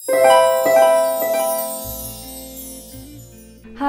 Hi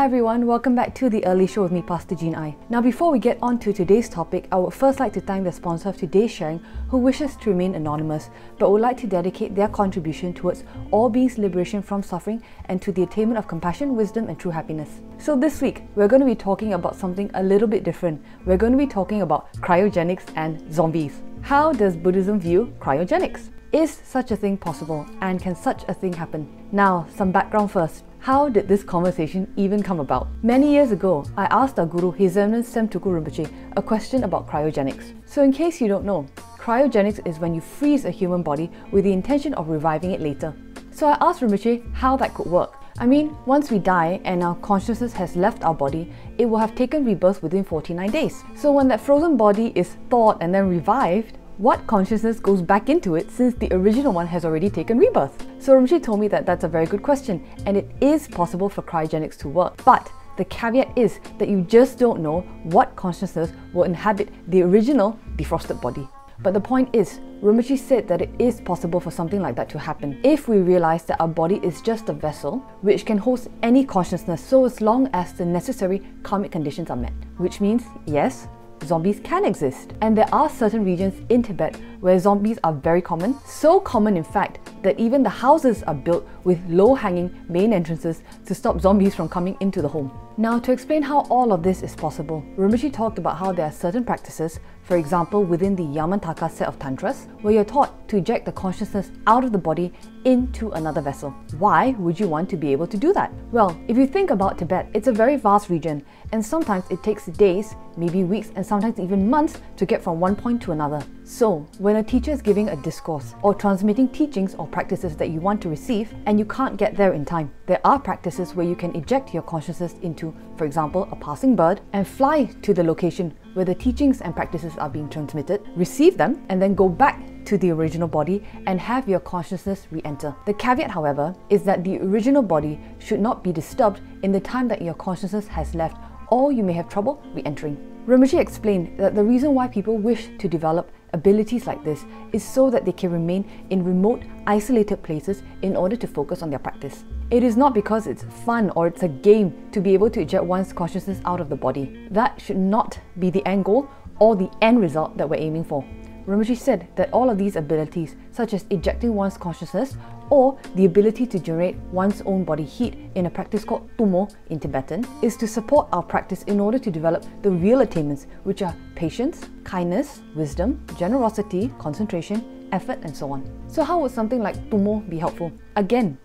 everyone, welcome back to The Early Show with me, Pastor Jean I. Now before we get on to today's topic, I would first like to thank the sponsor of today's sharing who wishes to remain anonymous but would like to dedicate their contribution towards all beings' liberation from suffering and to the attainment of compassion, wisdom and true happiness. So this week, we're going to be talking about something a little bit different. We're going to be talking about cryogenics and zombies. How does Buddhism view cryogenics? Is such a thing possible, and can such a thing happen? Now, some background first. How did this conversation even come about? Many years ago, I asked our guru, His Eminence Semtuku Rinpoche, a question about cryogenics. So in case you don't know, cryogenics is when you freeze a human body with the intention of reviving it later. So I asked Rinpoche how that could work. I mean, once we die and our consciousness has left our body, it will have taken rebirth within 49 days. So when that frozen body is thawed and then revived, what consciousness goes back into it since the original one has already taken rebirth? So Rinpoche told me that that's a very good question, and it is possible for cryogenics to work. But the caveat is that you just don't know what consciousness will inhabit the original defrosted body. But the point is, Rinpoche said that it is possible for something like that to happen if we realize that our body is just a vessel which can host any consciousness so as long as the necessary karmic conditions are met. Which means, yes, zombies can exist. And there are certain regions in Tibet where zombies are very common, so common in fact that even the houses are built with low-hanging main entrances to stop zombies from coming into the home. Now, to explain how all of this is possible, Rinpoche talked about how there are certain practices, for example within the Yamantaka set of tantras, where you're taught to eject the consciousness out of the body into another vessel. Why would you want to be able to do that? Well, if you think about Tibet, it's a very vast region, and sometimes it takes days, maybe weeks, and sometimes even months to get from one point to another. So, when a teacher is giving a discourse or transmitting teachings or practices that you want to receive and you can't get there in time, there are practices where you can eject your consciousness into, for example, a passing bird and fly to the location where the teachings and practices are being transmitted, receive them, and then go back to the original body and have your consciousness re-enter. The caveat, however, is that the original body should not be disturbed in the time that your consciousness has left, or you may have trouble re-entering. Rinpoche explained that the reason why people wish to develop abilities like this is so that they can remain in remote, isolated places in order to focus on their practice. It is not because it's fun or it's a game to be able to eject one's consciousness out of the body. That should not be the end goal or the end result that we're aiming for. Rinpoche said that all of these abilities, such as ejecting one's consciousness or the ability to generate one's own body heat in a practice called tumo in Tibetan, is to support our practice in order to develop the real attainments, which are patience, kindness, wisdom, generosity, concentration, effort, and so on. So how would something like tumo be helpful? Again,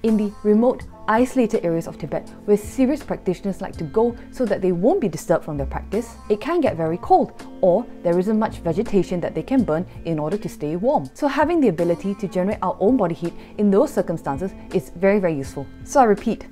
in the remote, isolated areas of Tibet where serious practitioners like to go so that they won't be disturbed from their practice, it can get very cold, or there isn't much vegetation that they can burn in order to stay warm. So having the ability to generate our own body heat in those circumstances is very, very useful. So I repeat,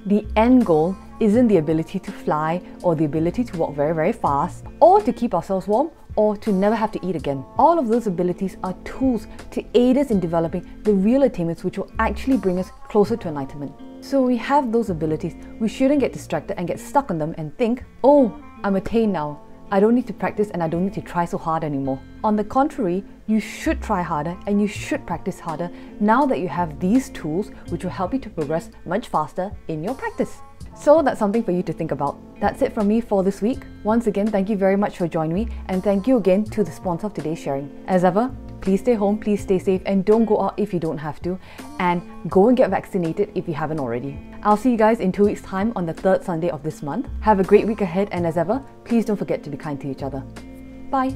the end goal isn't the ability to fly or the ability to walk very, very fast or to keep ourselves warm or to never have to eat again. All of those abilities are tools to aid us in developing the real attainments which will actually bring us closer to enlightenment. So when we have those abilities, we shouldn't get distracted and get stuck on them and think, oh, I'm attained now. I don't need to practice and I don't need to try so hard anymore. On the contrary, you should try harder and you should practice harder now that you have these tools which will help you to progress much faster in your practice. So that's something for you to think about. That's it from me for this week. Once again, thank you very much for joining me, and thank you again to the sponsor of today's sharing. As ever, please stay home, please stay safe, and don't go out if you don't have to, and go and get vaccinated if you haven't already. I'll see you guys in 2 weeks' time on the 3rd Sunday of this month. Have a great week ahead, and as ever, please don't forget to be kind to each other. Bye!